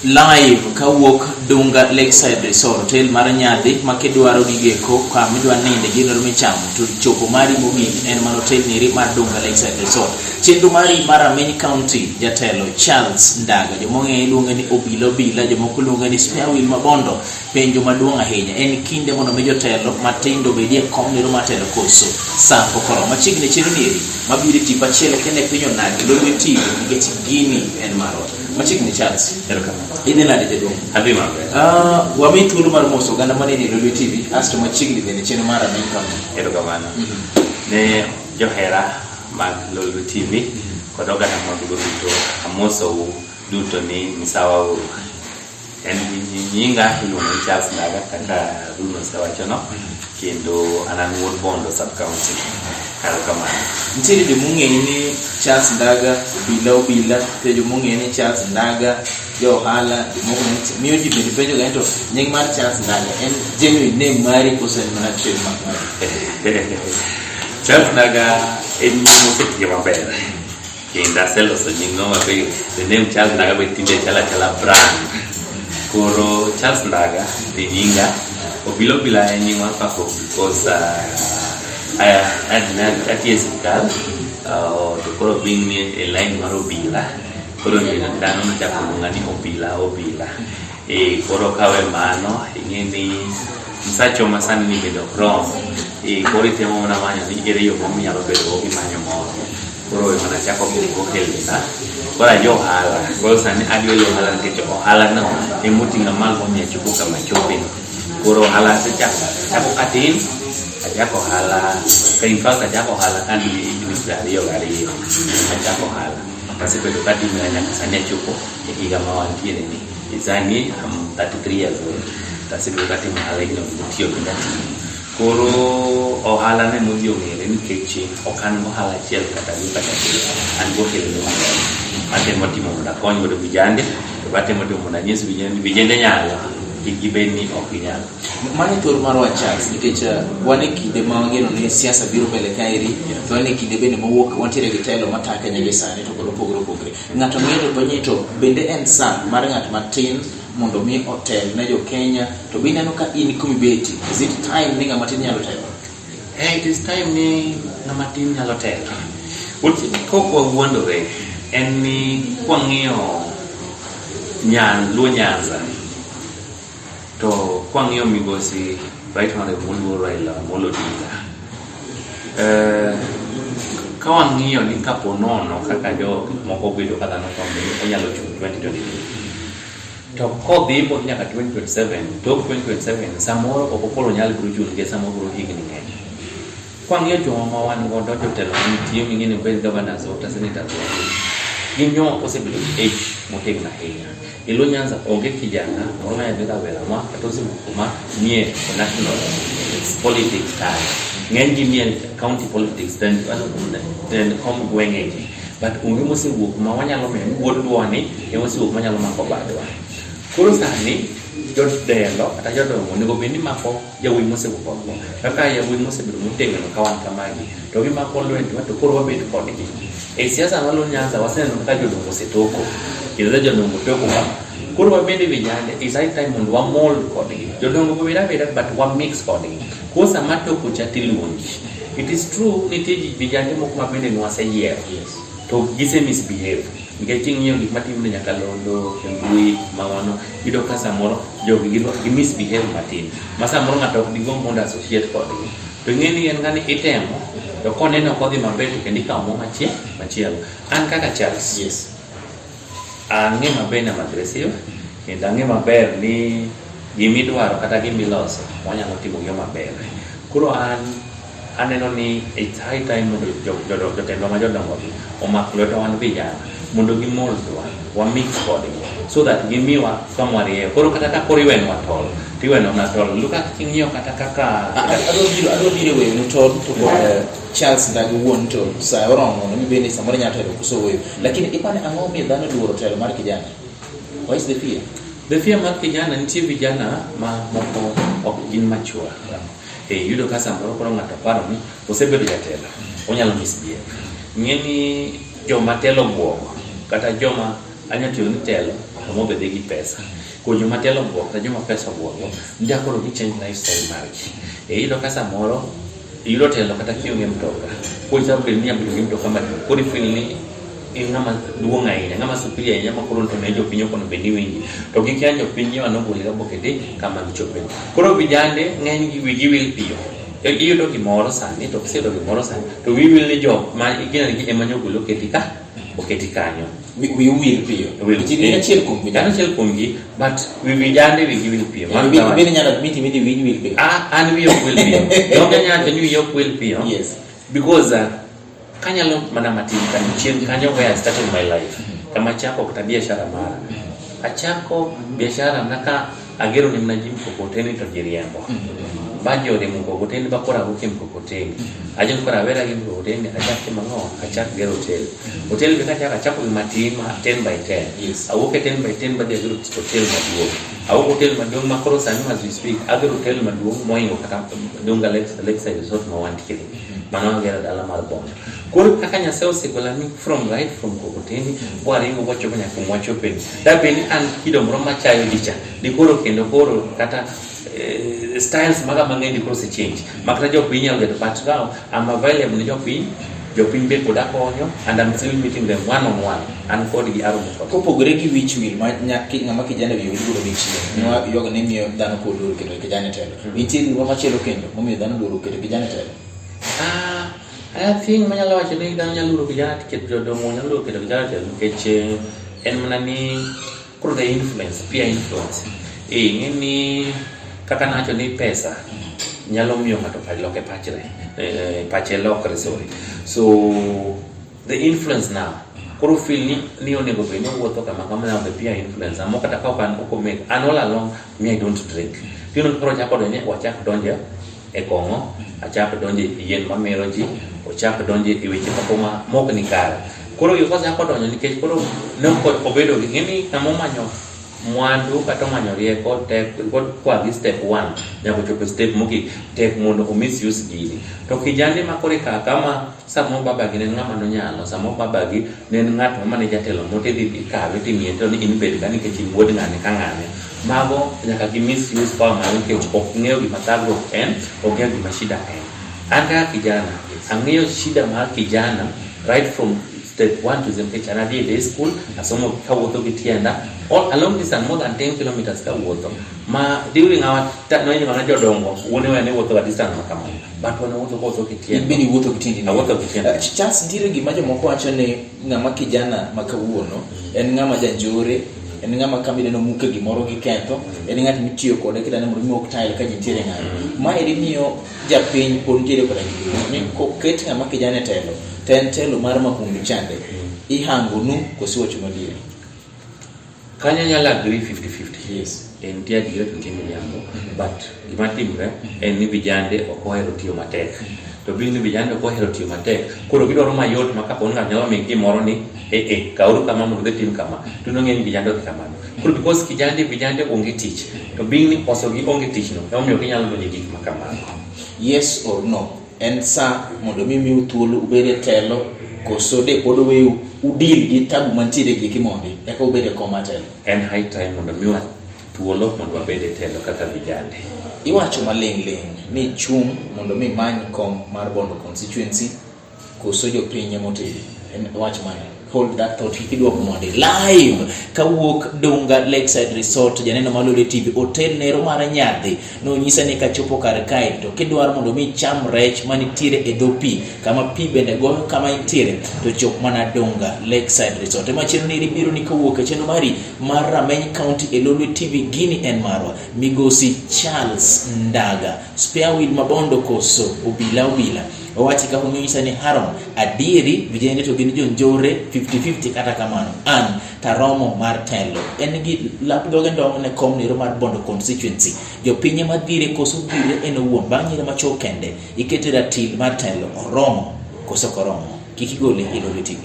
live kawuok Dunga Lakeside Resort, hotel mar nyadhi makidwaro gigeko kama idwa ninde ginero michamo to chopo mari mogik en mar hotel niri mar Dunga Lakeside Resort. Chenro mari mar Amini County jatelo Charles Ndaga, jomong'e iluonge ni obila jomoko luonge ni Spare Wheel Mabondo, penjo maduong' ahinya en kinde mondo mi jotelo matindo bedie kom nero matelo koso sa okoro machiegni chenro niri mabiro tipo achiel kende piny onagi lolwe tiyo nikech gini en marwa machiegni Charles. Ini nade jadong happy mabe wami thuolo mar moso oganda mane ni Lolwe TV asto machiegni bende chenro mar Amini County. Erokamano ne johera mag Lolwe TV kod oganda mag duto amoso duto ni misawa en nyinga iluongo ni Charles Ndaga kaka Bruno osewachono kendo anan wuod Bondo sub county. Erokamano. Nitiere jomong'e ni Charles Ndaga obila to jomong'e ni Charles Ndaga jo ohala jomong'e miyo ji bende penjo ga to nying mar Charles Ndaga en genuine name mari kose en mana trademark mari? Charles Ndaga en nying mosetie maber kendo aseloso nyingno maber. The name Charles Ndaga be tinde chala brand. Koro Charles Ndaga ni nyinga obila en nying mar pako because atiye sirkal to koro being a line mar obila koro dhano nochako luonga ni obila koro kawe mano ing'e ni msacho masani ni bedo krom koro itemo mana manyo ni ere yo minyalo bedo gimanyo moro koro mana chako go helina koro ajo ohala koro sani adwa yo ohala nikech ohala no emoting'a malo momiyo chopo kama chope koro ohala sechako katin ajako hala ka in fact ajako hala kan ni gariyo ajako hala kasi bedo kadi menya kasanya chuko higa mawantiene ni izani 33 years old kasi bedo kadi mahala ino mutio bindati koro ohala ne mudio ngere ni kechi okan mo hala chiel kata ni kata an go kelo ate motimo da konyo do bijande bate motimo na nyesu bijende nyalo igibeni okinyal mani thor marwa Charles nikech wane kinde mangeno ni siasa biro mbele kairi to wane kinde bende mowuok wantiere gi telo mataka nyage sani to koro pogre ng'ato ng'eto banyito bende en san mar ng'at matin mondo mi otel ne jo Kenya to bi neno ka in kumibeti is it time ni ng'ama tin nyalo telo? It is time ni ng'ama tin nyalo telo. Uti kokwa wuondore en ni kwang'iyo Nyanza to kwang'iyo migosi right honorable Muluor Raila Amolo Odinga ka wang'iyo ni kapo nono kaka jo moko bedo kata no kombe onyalo chung 2022 to kodhi mo nyaka 2027 to 2027 samoro okopolo nyalo biro chung ge samoro biro higni ng'eny kwang'iyo joma wan godo jotelo nitie ming'ene ben governors ota senators ginyo osebedo age motegna ahinya ilo Nyanza onge kijana moro ma yabega wela ma katosi kuma nie national politics time ng'eny gi nie county politics then kom gwenge but onge mosewuok ma wanyalo men wuodwani e mosewuok manyalo mako badwa koro sani jotelo kata jodongo onego bed ni mako jawuoyi mosewuok oko kaka jawuoyi mosebedo motegno kawan kamagi to gimako lwenjwa to koro wabed kodgi e siasa malo Nyanza waseneno kaka jodongo osetoko kendo jodongo toko ma koro wabende vijana is high time mondo wamol kodgi jodongo beda but wa mix kodgi kosa matoko chati luonji it is true nitie vijana moko mabende nwaseyiero to gise misbehave nikech ing'iyo gik matimre nyaka londo mbui mawano ido ka samoro jogi gi misbehave matin ma samoro ng'ato ok digomb mondo associate kodgi to ng'eni en ngani itemo to koneno kodhi maber kendo ikawo machielo an kaka Charles yes ang'e maber na aggressive kendo ang'e maber ni gimidwaro kata gimiloso wanyalo timo gi maber koro aneno ni it's high time mondo jotelo ma jodongo omak lwedo wan vijana mondo gimoldwa wa mix kodgi so that gimiwa kamwarie koro kata ka koro iwenwa tol tiweno na tol luka king'iyo kata kaka adwa biro weyo ni tol to Charles Ndaga wuon to sa oromo no bende samoro nyalo telo kuso weyo lakini ipane ang'o mi dhano luoro telo mar kijana? What is the fear? The fear mar kijana nitie vijana ma moko ok gin machua yudo ka samoro koro ng'ato paro ni osebedo jatelo onyalo misbehave ng'eni joma telo buogo kata joma anyatiyo ni telo to mobedhi gi pesa. Ko joma telo buok, to joma pesa buok, ndia koro gi change lifestyle margi. Iyudo ka samoro iyudo telo kata kionge mtoka. Ko sababu ni abido gi mtoka ma kodi feel ni ngama duong' ahinya, ngama superior ahinya ma koro to ne jopiny okono bende winji. To gikia jopiny ema nogolga bokete kama gichope. Koro vijande ng'eny gi wigi wil piyo. Iyudo gimoro sani to kiseyudo gimoro sani to wi wil ni jok ma igina ni ema nyogolo oketi kanyo. Wi wil piyo. Ji achiel kuom gi but vijande wigi wil piyo. Bende nyalo miti wigi wil piyo. An wiyo wil piyo. Donge nyalo ni wiyo wil piyo. Yes. Because kanyalo mana matin kanyo where I started my life. Kama chako kata biashara mara. Achako biashara naka agero ni mnaji mkokoteni to jiriembo. Bajo de mkokoteni bakora huke mkokoteni. Ajeng kora wera gi mkokoteni achake mango achak gero hotel bika chaka chako matin 10 by 10. Yes. Awuke 10 by 10 bade gero hotel maduong. Awuke hotel maduong makoro sani as we speak agero hotel maduong moingo kata donga Lakeside Resort mawantiki. Mano gera dala mar Bondo. Koro kaka Nyasaye osegolani from kokoteni waringo wachopo nyaka kumwachopeni. Dabeni an kido moro machayo dicha. Dikoro kendo koro kata styles maga mang'eny koro se change. Makata jopiny nyalo bedo but now I'm available ne jopiny be koda konyo and I'm still meeting them one on one. An kod gi aro moko. Kopogore gi wich wil ma nyaki ng'ama kijana wiyo duro wich wil. Yoga ne miyo dhano kod duro kendo kijana telo. Nitie gima machielo kendo momiyo dhano duro kendo kijana telo. I think manyalo wacho ni dhano nyalo luro kijana tiket jodomo nyalo luro kendo kijana telo nikech en mana ni koro the influence, peer influence. Ng'eni kaka nacho ni pesa nyalo miyo ng'ato loke pache lokre sorry. So the influence now koro feel ni onego bed ni wuotho kama now the peer influence amo kata ka kan make an all along me I don't drink. Tino koro chako wachak donje e kongo, achak donje yien mamero ji, ochak donje e weche moko ni kare. Koro yuko chako donjo nikech koro nokod obedo gi ng'eni kama manyo mwandu kata manyo rieko tek kwa gi step 1 nyaka chopo step mogik tek mondo o misuse gini. To kijande makore kama samo baba gi ne ng'ama no nyalo, samo baba gi ne ng'at ma ne jatelo motedhi kawe timiye to ni in bed gani ke chimuod ng'ane ka ng'ane. Mago nyaka gi misuse power ma nikech ok ng'eyo gima thagruok en, ok ng'eyo gima shida en. An kaka kijana ang'eyo shida mar kijana right from step 1 to Zempech and I did school asomo kawuotho gi tienda all along this and more than 10 kilometers kawuotho ma during our noini mana jodongo wone wane wuotho a distance makamano but wana wuotho gi tienda bini wuotho gi tiendi wuotho gi tienda chance ndire gima jomoko wacho ni ng'ama kijana makawuono en ng'ama janjore en ng'ama kamide no muke gimoro gi ketho en ng'at mitiyo kode kida ne moro ok tail ka jintiere ng'ano ma eri miyo japiny pod ntiere koda gi ni koket ng'ama kijana telo telo mar makundu chande ihango nu kosiwacho madiere kanya nyala agree 50-50. Yes. En tia dire to timo yango but gima timre en ni vijande okohero tiyo matek. To bi ni vijande okohero tiyo matek koro gidwaro mayot makapo nga nyalo mi gimoro ni kauru kama mondo tim kama tuno ng'eny vijande ok kamano. Koro because vijande onge tich to bi ni oso gi onge tich no omiyo ginyalo donjo gik makamano. Yes or no en sa mondo mi thuolo ubede telo koso de podo we udil gi tabu mantiere gi kimondi eka ubede koma telo. En high time mondo mi thuolo mondo wabede telo kaka vijande. Iwacho maling' ni chung mondo mi many kom mar Bondo constituency koso jopiny motedi en wacho mane hold that thought kiduoko mondo live kawuok Dunga Lakeside Resort janeno Malole TV hotel nero mar nyadhi no nyisa ni kachopo kar kae to kidwaro mondo mi cham rech manitiere e dho pi kama pi bende goyo kama intiere to chop mana Dunga Lakeside Resort machielo ni biro ni kawuok e cheno mari mar Rameny County e Lolwe TV gini en marwa migosi Charles Ndaga spare wheel mabondo koso obila owachi ka hunyisa ni Haron adieri vijende to gin jonjore 50-50 kata kamano an taromo mar telo en gi lapdoge ndong ne kom nero mar Bondo constituency jopinye madhire koso dhire en owuon bang'ire macho kende ikete ratil mar telo oromo koso koromo kikigole Lolwe TV.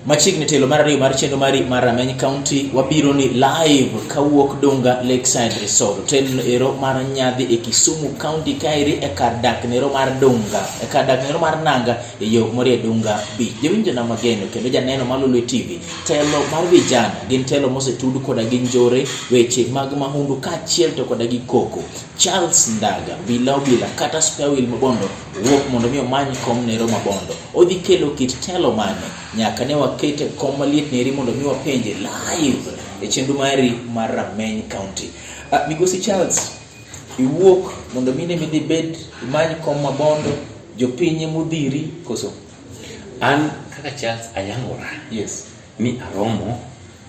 Machiegni telo mar ariyo mar chenro mari mar Rameny County wabiro ni live kawuok Dunga Lakeside Resort. Hotel ero mar nyadhi e Kisumu County kairi e kar dak nero mar Dunga, e kar dak nero mar Nanga e yo morie Dunga Beach. Jawinjo na mageno kendo janeno malulu TV. Telo mar vijana gin telo mosetudu koda gi njore weche mag mahundu kaachiel to koda gi koko. Charles Ndaga bila kata Spewil Mabondo wuok mondo mi omany kom nero Mabondo. Odhi kelo kit telo mane nyaka ne wakete kom maliet neri mondo mi wapenje live e chenro mari mar Rameny County. Migosi Charles iwuok mondo mi ne midhi bed imany kom Mabondo jopinye mudhiri koso an kaka Charles ayangora yes ni aromo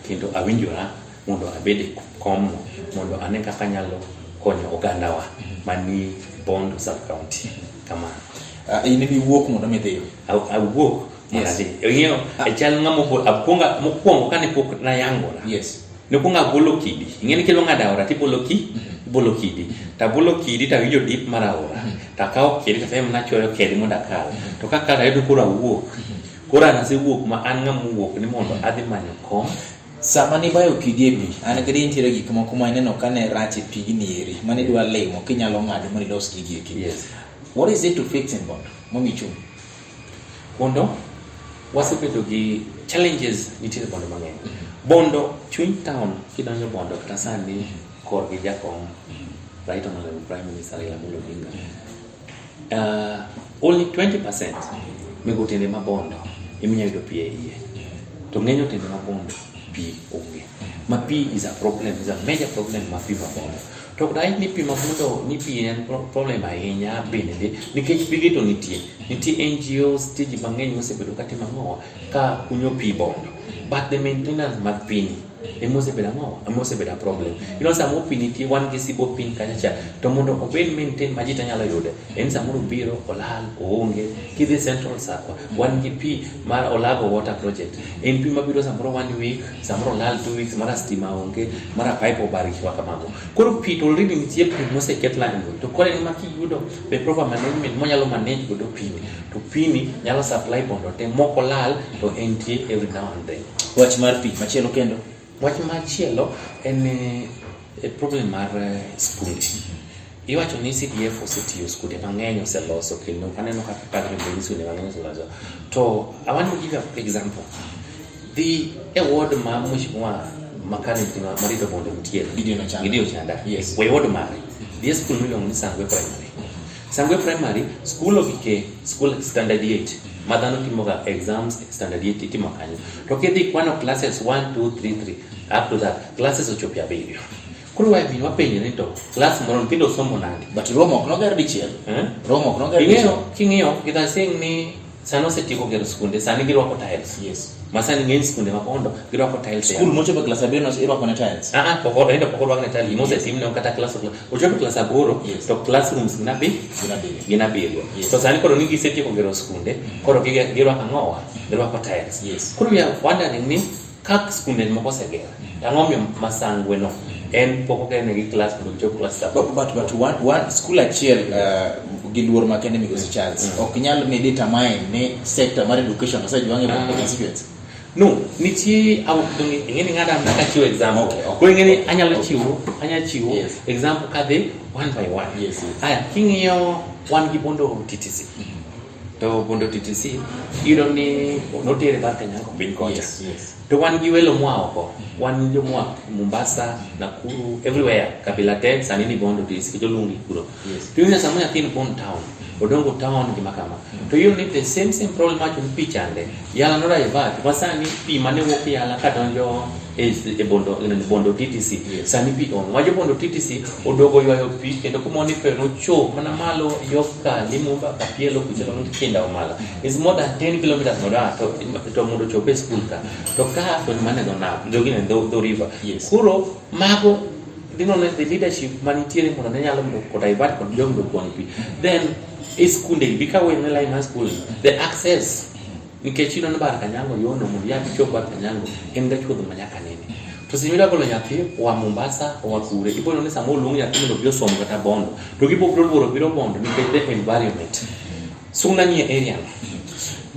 kendo awinjora mondo abede kom mondo ane kaka nyalo konyo ogandawa mani Bondo sub county kama ini wuok mondo mi dhi awuok monadi ng'eyo achal ng'amo apunga mokwongo kane pok na yangora yes nokunga bolo kidi ing'eni kelo ng'adaora tibolo bolo kidi tabolo kidi tawinjo dip maraora takao kidi kafem na choyo kedi mondo akal to kaka ayudo kura wuok kura nase wuok ma an ng'amo wuok ni mondo adhi manyo kom sama ni bayo kidi ebi an gadi intiere gik moko ma neno kane rache pigni eri mane dwa lemo kinyalo ng'ado mari los kidi eki yes what is it to fix in Bondo momichu Bondo wasebedo gi challenges nitiere Bondo mang'eny Bondo chuny town kidonjo Bondo kata sani kor gi jakom right honorable prime minister Raila Amolo Odinga only 20% migo tende ma Bondo iminya yudo pi e iye to ng'enyo tende ma Bondo pi onge ma pi is a major problem ma pi ma Bondo to dai ni pi ma Bondo ni pi en problem ahinya bende nikech pigi to nitie NGOs tiji mang'eny mosebedo kata mang'owa ka kunyo pi Bondo but the maintenance mag pi ni emosebedo problem samo pi nitie wan gi sibo pin kanyacha to mondo obed maintain ma jita nyalo yude en samoro biro olal oonge kidhi central sakwa wan gi pi mar Olago water project en pi mabiro samoro 1 week samoro olal 2 weeks mara stima onge mara pipe obarikiwa kamago koro pi to already nitie pi moseket line to kore ni makiyudo be proper management monyalo manage godo pi to pi ni nyalo supply Bondo te moko lal to entie every now and then wach mar pi machielo kendo wach machielo en problem mar skunde iwacho ni CDF osetiyo skunde mang'eny oseloso kendo aneno kaka kadri skunde mang'eny oseloso to I want to give an example the award ma mheshimiwa makani marito Bondo mtiere Gideon Chanda yes we award mari the school miluongo ni Sangwe Primary school ogike school standard 8 madhano timoga exams standard 8 itimo kanyo to kidhi kwano classes 1 2 3 up to that classes ochopo 7 koro wa bi wapenje ni to class moro nyithindo somo nade but romo ok noger dichiel romo ok noger dichiel king'iyo kita sing ni sano setieko gero skunde sani girwako tiles yes masani ng'eny skunde ma Bondo girwako tiles school mochopo class 7 no irwako na tiles pokoro rwako na tiles mose timne kata class ochopo class 8 to classrooms gina bigo to sani koro nigi setieko gero skunde koro girwako ang'owa girwako tiles yes koro we are wondering ni kak skunde moko segera ang'omio Masangwe no en poko kene gi class mondo class but one school achiel gi luor makende Migosi Charles ok nyal ne determine ne sector mar education osejuange Bondo constituency no nitie ngeni ngada na chiwo exam ko ngeni anyalo chiwo example kadhi one by one yes aya king'iyo wan gi Bondo TTC to Bondo TTC iro ni notere kar Kanyango bin kocha to wan gi welo mwaoko wan jomwa Mombasa Nakuru everywhere kabila te sani ni Bondo TTC jolungi kuro to yuna samonya tin Bondo town Odongo town gi makama to you need the same problem ma chun pichande yala no raivat wasani pi mane woki yala kadonjo e Bondo TTC sani pi on wajo Bondo TTC odogo ywayo pi kendo kumoni pe no cho mana malo yoka limumba kapielo kuchelo no kinda omala is more than 10 kilometers no da to mondo chope school ka to ka to mane no na jogine do river kuro mago dino the leadership manitiere mondo ne nyalo ko divert kon jomdo kon pi then iskunde bikawe ne line high school the access nikech ino bar Kanyango yono mondo ya bicho bar Kanyango en ga chudo manyaka nene to simira golo nyathi wa Mombasa wa Kure ibono ne samo lungu nyathi mondo bio somo kata Bondo to gibo bro biro Bondo nikech the environment sungna ni area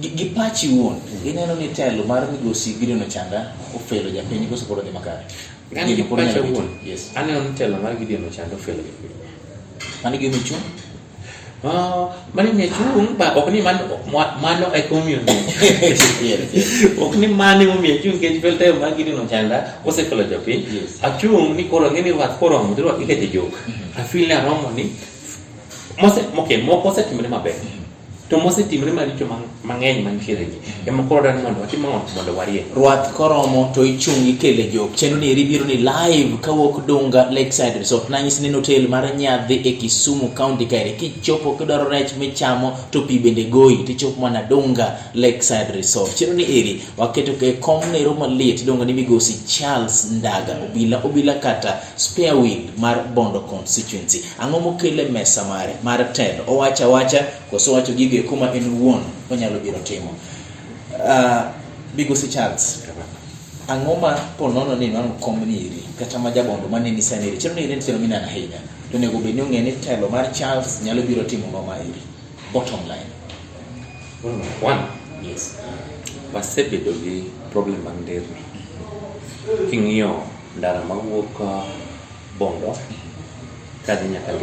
gi pachi wuon gineno ni telo mar migosi Gideon Ochanda ofelo japiny koso koro dhi makare. Ngani gi pachi wuon. Yes. Aneno ni telo mar Gideon Ochanda ofelo japiny. Mani gi michung. Mani michung ba ok ni mano e community. Ok ni mani mo michung ke fel telo mar Gideon Ochanda osefelo japiny. Achung ni koro ngeni wat koro mudiro ikete jok. Afile romo ni moko osetimore maber. To mosetimore maricho mang'eny mantiere gi ema koro dani mondo watim mondo warie rwath koromo to ichungi kele jok chenro ni biro ni live kawuok Dunga Lakeside Resort nanyisi ni hotel mar Nyadhi e Kisumu County kae kichopo kidwaro rech michamo to pi bende goyi tichopo mana Dunga Lakeside Resort chenro ni waketo ke kom nero maliet donga ni migosi Charles Ndaga obila kata spare wheel mar Bondo constituency ang'o mokele mesa mar telo owacha koso wacho gige kuma en wuon onyalo biro timo. Migosi Charles ang'o ma ponono ni man komniri kata ma jabondo maneni saniri chiro ni en telo minana higa to nego be ni ong'e ni telo mar Charles nyalo biro timo ng'oma iri bottom line. One, yes, wasebedo gi problem mag nderni. King'iyo ndara mawuok Bondo kadhi nyaka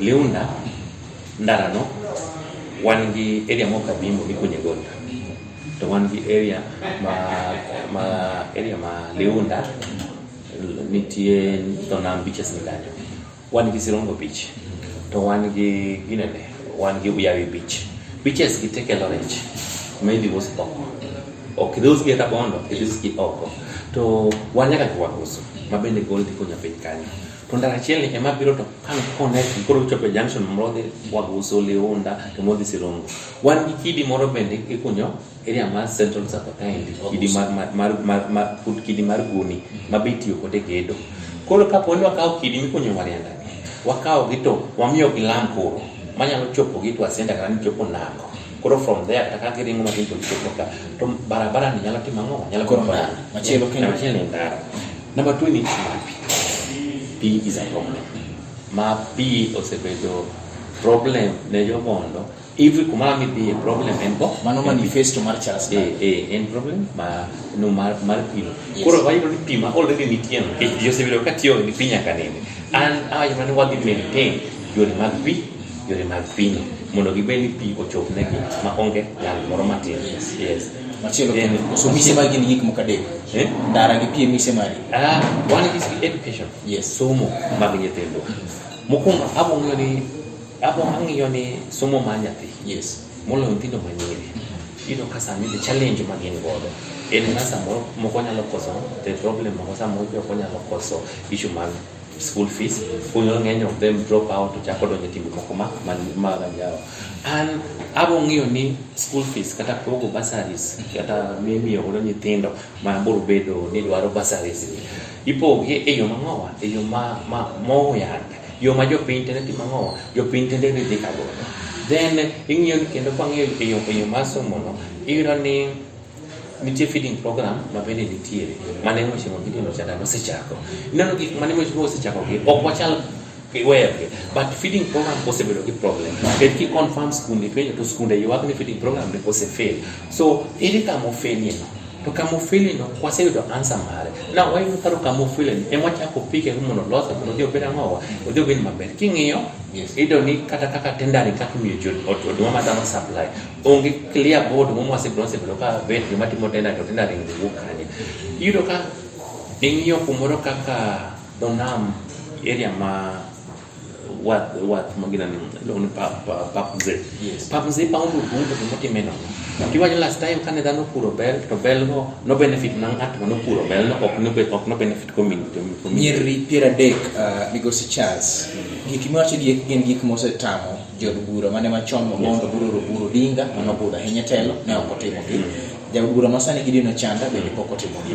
Liunda ndara no wan gi area moka bimo mikunye gold to wan gi area ma Liunda nitie Tonam beaches ndani wan gi Sirongo beach to wan gi Uyawi beaches gi take lorech maybe was ok those get up Bondo those get oko to wan nyaka kwakoso mabende gold kunya piny kanyo to ndara chiel ni ema biro to kan connect koro chope junction mrodhi waguso Liunda to modhi Sirongo wan gi kidi moro bende ikunyo area mar Central Sapataindi kidi mar Guni mabitio kote gedo koro kaponi wakaw kidi mikunyo marianda wakaw gito wamiyo gilam koro manyalo chopo gitu asenda kana chopo nako koro from there taka giringo matin to chopo ka to barabara ni nyalo timango nyalo koro machielo kendo ndara number 2 ni P is a problem. Ma P osebedo problem ne jo Bondo. If kumala mi be a problem en bo mano manifesto mar Charles en problem ma no mar pino. Koro vai ro pi ma already ni tien ke jo se vedo katio ni pinya kanene. And ai mano wa gi maintain yore mag pi yore mag pino. Mondo gi beni pi ochop ne ma onge yal moro matin. Yes. Machielo so mise magi ni gik mokadek ndara gi pie mise mari one is education. Yes, somo mag nyithindo mokwongo ang'iyo ni somo mar nyathi yes moloyo nyithindo manyiri ino ka sami the challenge ma gin godo en na samoro moko nyalo koso the problem moko samoro ok nyalo koso issue mag school fees funyoro ng'eny of them drop out to chako donjo timbe moko ma ganyao and abong'iyo ni school fees kata pogo bursaries kata mimiyo godo nyithindo ma biro bedo ni dwaro bursaries ipogi e yo mang'owa e yo ma moyanda yo ma jopiny tende timang'owa jopiny tende ridhi kagodo then ing'iyo ni kendo kwang'iyo e yo ma somo no iyudo ni nitie feeding program ma bende nitiere mane Mheshimiwa Gideon Ochanda osechako neno gik mane Mheshimiwa osechako gi ok wachal kiwegi but feeding program osebedo gi problem et ki confirm skunde penjo to skunde ywak ni feeding program ne osefail so ere kama ofeli no to kama ofeli no kwaseyudo answer mare na wayo karo kama ofeli ni ema chako pike mondo losa mondo dio beda ngowa odio ben maber king'iyo ido ni kata kaka tendari kaka miyo jod oduma madano supply onge clear board mo mwase bronze bedo ka vet ni matimo tendari ngi wukanye ido ka ing'iyo kumoro kaka Donam area ma what magina ni lon papze papze pa undu bundu motimeno kiwaje last time kane dano puro bel to bel no benefit nang at no puro bel no ok no benefit community nyeri piera dek Migosi Charles gikimwacho gin gik mosetamo jod bura mane machon mondo buro dinga no bura hinya telo ne ok otimo gi jod bura masani Gideon Ochanda bende pok otimo gi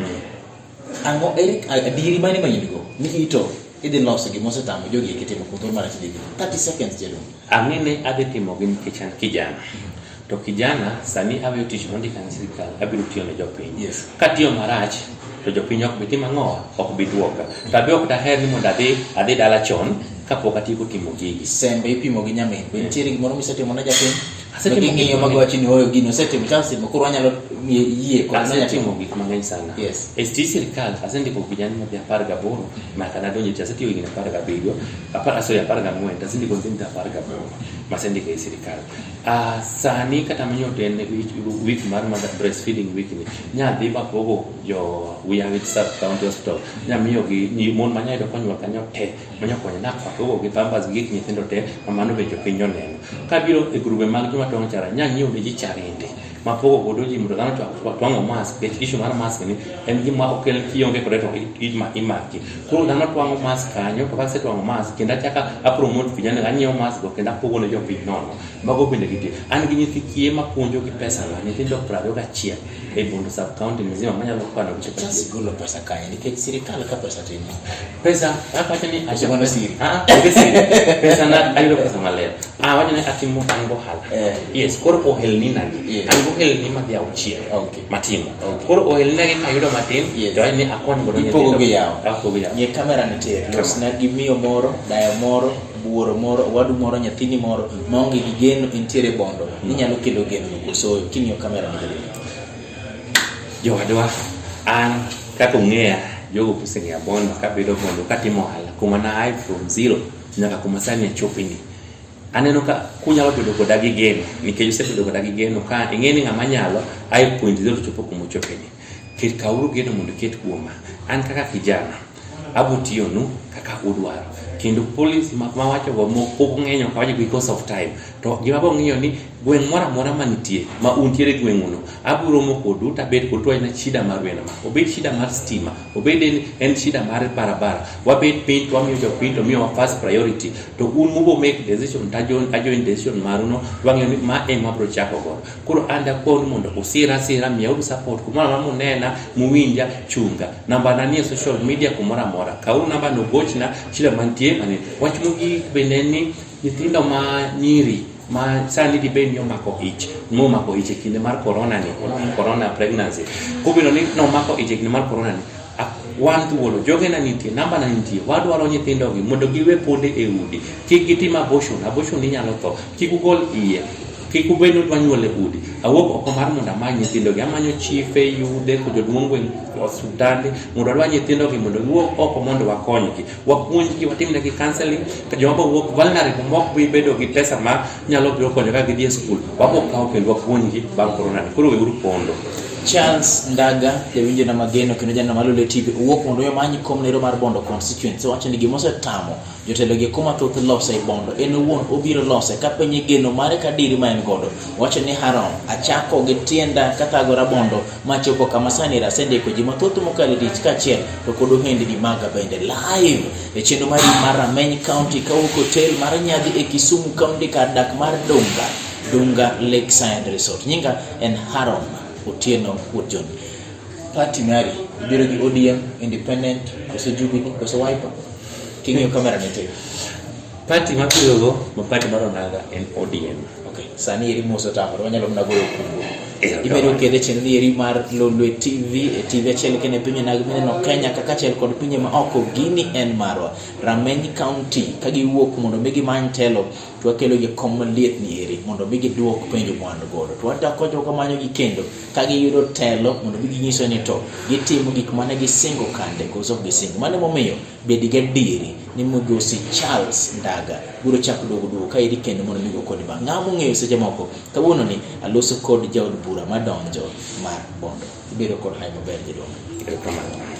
ango Eric adiri mane mayingo ni ito idhi loso gi mosetamo jogi ekitimo kuthor mara chidigi 30 seconds jelo amine adhi timo gi kichan kijana to kijana sani awe tich mondi kan sirikal abiro tiyo ne jopiny katiyo marach to jopiny ok biti mang'owa ok bi duoka tabe ok daher ni mondo adhi dala chon kapok atieko timo gigi sembe ipimo gi nyamin nitiere gimoro misetimo na japiny ng'iyo magwachi ni hoyo gino setimo chance mokoro anyalo yie kod asetimo gik mang'eny sana. Yes. E tij sirikal asendiko vijana modhi 18 maka nadonjo tich, asetiyo higni 17 14 asendiko nyithindo 18 masendiko e sirikal. Sani kata manyo to en week mar breastfeeding week ni nyadhi mapogo jo Wiyawit sub county hospital nyamiyo gi mon manyayudo konyruok kanyo te manyakonyo nakwakogo gi pampers gi gik nyithindo te mamano be jopiny oneno. Kabiro e grube mag joma tong' chara nyanyieo ne ji charende mapogo godo ji mondo dhano twang'o mask. Issue mar mask ni en gima okel kionge kode to imaki. Koro dhano twang'o mask kanyo, to kase twang'o mask kendo achaka apromote vijana anyiewo mask go kendo apogo ne jopiny nono. Mago bende gitie. An gi nyithi kiye mapuonjo gi pesa na nyithindo 21 e Bondo sub county mzima manyalo kwano kichopa chance golo pesa kanye nikech sirikal ka pesa tin. Pesa akacha ni achana siri. Pesa na ayudo pesa maler. Wacha ni atimo ango hal. Yes, koro ohelni nani. Ango helni madhi auchiel. Okay. Matimo. Koro ohelni nagi ayudo matin. To ni akon godo nyithindo. Ipogo gi yawo. Apogo yawo. Ye kamera nitie. Los na gimiyo moro, dayo moro, buoro moro, wadu moro, nyathini moro, maonge gi geno intiere Bondo. Inyalo kelo geno so kimiyo kamera nitie. Jowadwa an kaka ung'eya jogo poseng'eya Bondo kabedo Bondo katimo ohala kuma na from zero nyaka kuma sani achopini. Aneno ka kunyalo bedo koda gi geno nikech usebedo koda gi geno ka ing'eni ng'ama nyalo ai point zero chopo kuma ochopini. Ket kauru geno mondo ket kuoma. An kaka kijana abutiyo nu kaka udwaro. Kendo policy mawacho go moko ng'enyo kawacho because of time. To gima bo ng'iyo ni gweng' mora mora manitie ma untiere gweng'uno aburo mokodu tabet kodu na shida mar wena ma obed shida mar stima obed en shida mar barabara wabed piny to wamiyo jopiny to miyo first priority to un mubo make decision tajon decision maruno wang'eyo ni ma ema bro chako go. Koro anda kon mondo usira miya support kumora ma munena muwinja chunga namba na nie social media kumora mora kauru namba no gochna shida mantie mane wach mugi bende ni nyithindo ma nyiri ma sani di ben yo mako ich e kinde mar corona ni corona pregnancy kubino ni no mako ich e kinde mar corona ni wan thuolo joge na nitie namba na nitie wadwaro nyithindo gi mondo giwe ponde e udi kik gitim abortion ni nyalo tho kik ugol iye kik ubed ni wanyuole udi awuok oko mar mondo amany nyithindo gi amanyo chife yude ko joduong' osuptande mondo adwa nyithindo gi mondo giwuok oko mondo wakonygi wapuonjgi watimnegi counseling ka joma bo wuok vulnerable mok bi bedo gi pesa ma nyalo biro konyo ka gidhi e skul wabo kawo kendo wapuonjgi bang' corona koro weuru pondo. Charles Ndaga jawinjo na mageno kendo jana malole TV uwok mondo yomanyi komnero mar Bondo constituency wacho ni gimose tamo jotelo gi kuma thoth lose Bondo en wuon obiro lose ka penye geno mare kadiri ma en godo wacho ni Haron achako gi tienda katagora Bondo machopo kama sani rasende ko jima thoth mokali dich kachiel to kodo hendi di maga bende live e chendo mari mar Rameny County kawuok hotel mar Nyadhi e Kisumu County kar dak mar Dunga Lakeside Resort nyinga en Haron Otieno Woodjohn. Party Mary, ibiro gi ODM, Independent, koso Jubilee, koso Wiper. King'iyo kamera nite. Party mabiro go, party mar Onanga en ODM. Okay, sani eri moso tamoro, wanyalo mna goyo kungo. Ibiro kede chendo ni eri mar Lolwe TV, TV achiel kene pinye no Kenya kaka achiel kod pinye ma oko gini en marwa. Rameny County, kagi wuok mondo migi many telo, twakelo gi kom liet ni eri, mondo migi duok penjo mwando godo. Twatako to kamanyo gi kendo, kagi yudo telo, mondo migi nyiso ni to, gitimo gik mane gisingo kande, koso gisingo. Mane momiyo, bedi gadiri, ni Mugosi Charles Ndaga, buro chako dogo ka eri kendo mondo migo kodi ba. Ng'amo ng'eyo seche moko, kawuono ni aloso kod jaod bura madonjo mar Bondo. Ibiro kod hai maber jidongo.